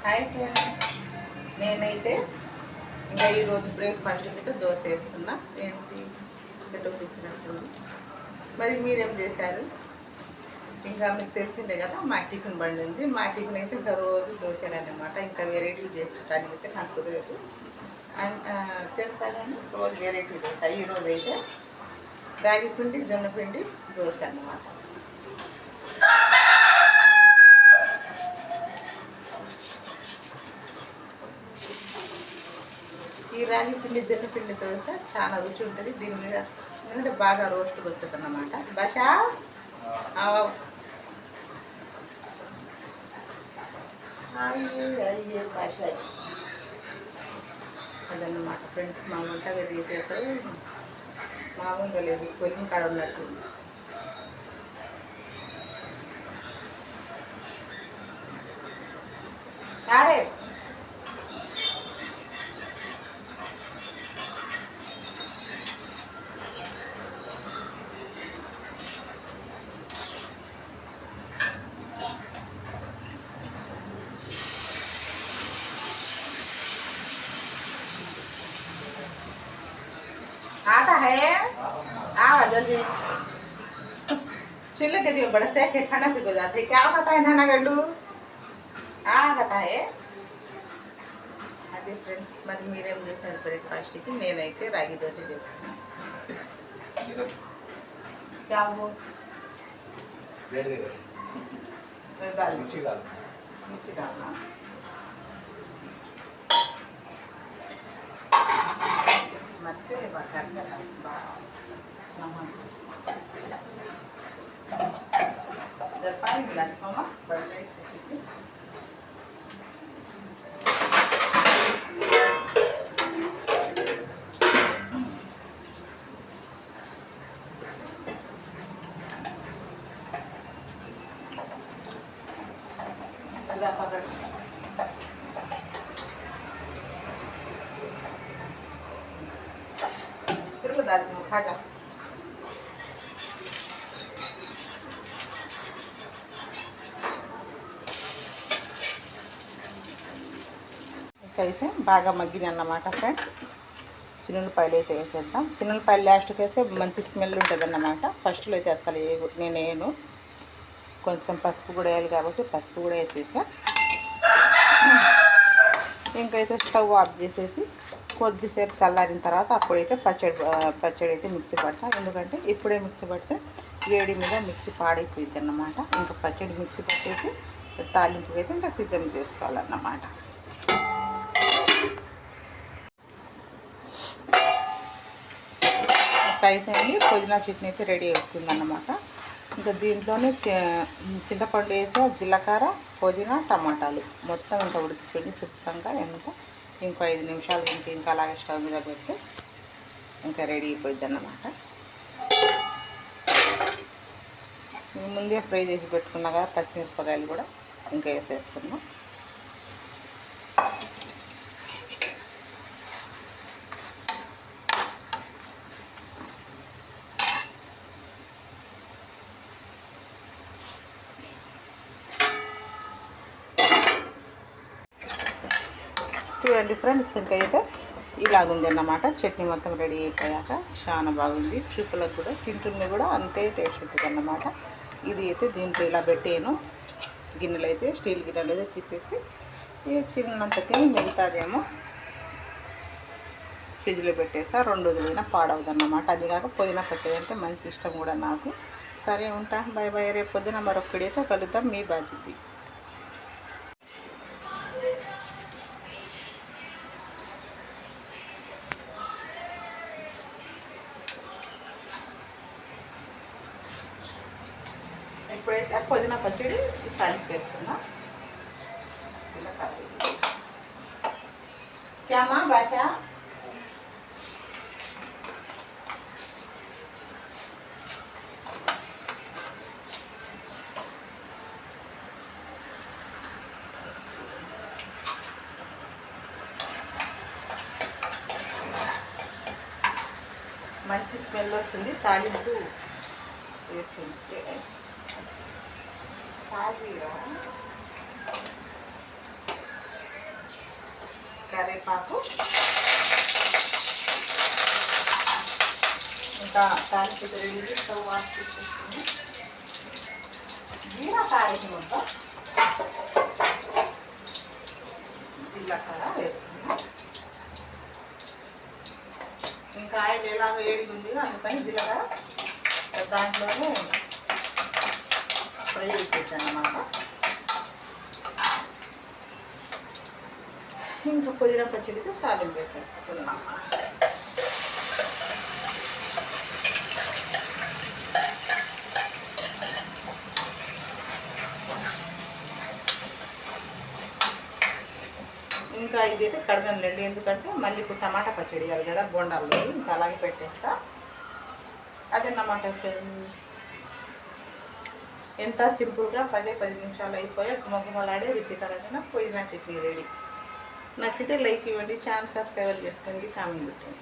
Hi friends, నేనైతే ఇంకా ఈరోజు బ్రేక్ఫాస్ట్ అయితే దోశ వేస్తున్నా. ఏంటి చెట్టు తీసినట్టుంది. మరి మీరేం చేశారు? ఇంకా మీకు తెలిసిందే కదా, మా టిఫిన్ బండి ఉంది. మా టిఫిన్ అయితే ఇంకా రోజు దోశలన్నమాట. ఇంకా వెరైటీలు చేసుకోవడానికి అయితే నాకు కుదరదు. చేస్తానని రోజు వెరైటీ దోశ. ఈరోజు అయితే రాగి పిండి జొన్న పిండి దోశ అన్నమాట. ఈ రాగి పిండి జొన్న పిండి దోశ చాలా రుచి ఉంటుంది. దీని మీద ఎందుకంటే బాగా రోస్ట్గా వస్తుంది అన్నమాట. భాష అయ్యే భాష అదన్నమాట ఫ్రెండ్స్. మా వంటగది అయితే మామూలుగా లేదు, పొలిం కాడ ఉన్నట్టు. ఆడే आता है आवा जल्दी चिल्ले के दियो बड़ा सेक के खाना से हो जाते क्या पता है नाना गड्डू कहता है అదే ఫ్రెండ్స్. మరి మీరేం చేస్తారు బ్రేక్ఫాస్ట్కి? నేనైతే రాగి దోశ చేస్తాను. क्या वो मिर्ची डालना ಮತ್ತೆ पानी मिला मामा बड़े खा जा. అయితే బాగా మగ్గిన అన్నమాట ఫ్రెండ్స్. చిన్నులపాయలు అయితే వేసేద్దాం. చిన్నులపాయలు లాస్ట్కి వేస్తే మంచి స్మెల్ ఉంటుంది అన్నమాట. ఫస్ట్లో అయితే అసలు నేను కొంచెం పసుపు కూడా వేయాలి కాబట్టి పసుపు కూడా వేసేసా. ఇంకైతే స్టవ్ ఆఫ్ చేసేసి కొద్దిసేపు చల్లారిన తర్వాత అప్పుడైతే పచ్చడి అయితే మిక్సీ పడతా. ఎందుకంటే ఇప్పుడే మిక్సీ పడితే వేడి మీద మిక్సీ పాడైపోయింది అన్నమాట. ఇంకా పచ్చడి మిక్సీ పట్టేసి తాలింపుకి అయితే ఇంకా సిద్ధం చేసుకోవాలన్నమాట. అయితే పుదీనా చట్నీ అయితే రెడీ అవుతుందన్నమాట. ఇంకా దీంట్లోనే చింతపండు వేసి జీలకర్ర పుదీనా టమాటాలు మొత్తం ఇంకా ఉడికిపోయి శుభ్రంగా ఇంకో 5 నిమిషాలు ఇంకా అలాగే స్టవ్ మీద పెడితే ఇంకా రెడీ అయిపోయింది అన్నమాట. ముందే ఫ్రై చేసి పెట్టుకున్నా కదా పచ్చిమిరపకాయలు కూడా ఇంకా వేసేస్తున్నాం. చూడండి ఫ్రెండ్స్, ఇంకా అయితే ఇలాగుంది అన్నమాట. చట్నీ మొత్తం రెడీ అయిపోయాక చాలా బాగుంది. చూపులకు కూడా తింటుంది కూడా అంతే టేస్ట్ ఉంటుంది అన్నమాట. ఇది అయితే దీంట్లో ఇలా పెట్టాను. గిన్నెలు అయితే స్టీల్ గిన్నెలు అయితే తీసేసి తిన్నంత తిని మిగతాదేమో ఫ్రిడ్జ్లో పెట్టేసా. 2 రోజులైనా పాడవద్దు అన్నమాట. అది కాక పుదీనా పచ్చడి అంటే మంచి ఇష్టం కూడా నాకు. సరే ఉంటా, బాయ్ బాయ్. రేపు పొద్దున మరొక వీడియోతో కలుద్దాం. మీ బాధ్యత. ఇప్పుడైతే పుదీనా పచ్చడి తాలింపు వేస్తున్నా. క్యామా భాష మంచి స్మెల్ వస్తుంది. తాలింపు వేస్తుంది. కరివేపాకు, ఇంకా తాలింపు రెడీ స్టవ్ వాష్ చేసుకుంటుంది. జీలకర్ర ముద్ద, జీలకర్ర వేసుకున్నాం. ఇంకా ఆయిల్ ఎలాగో వేడిగా ఉంది అందుకని జీలకర్ర దాంట్లోనే ఫ్రై చేసేసాను అన్నమాట. ఇంకా పుదీనా పచ్చడితో తాలింపు వేసేసుకున్నాం. ఇంకా ఇదైతే కడగనులేండి, ఎందుకంటే మళ్ళీ ఇప్పుడు టమాటా పచ్చడి వేయాలి కదా బోండాల్లో, ఇంకా అలాగే పెట్టేస్తా. అదన్నమాట. ఎంత సింపుల్గా 10 నిమిషాలు అయిపోయా గుమగుమలాడే రుచికరమైన పుదీనా చట్నీ రెడీ. నచ్చితే లైక్ ఇవ్వండి, ఛానల్ సబ్స్క్రైబ్ చేసుకోండి, కామెంట్ పెట్టండి.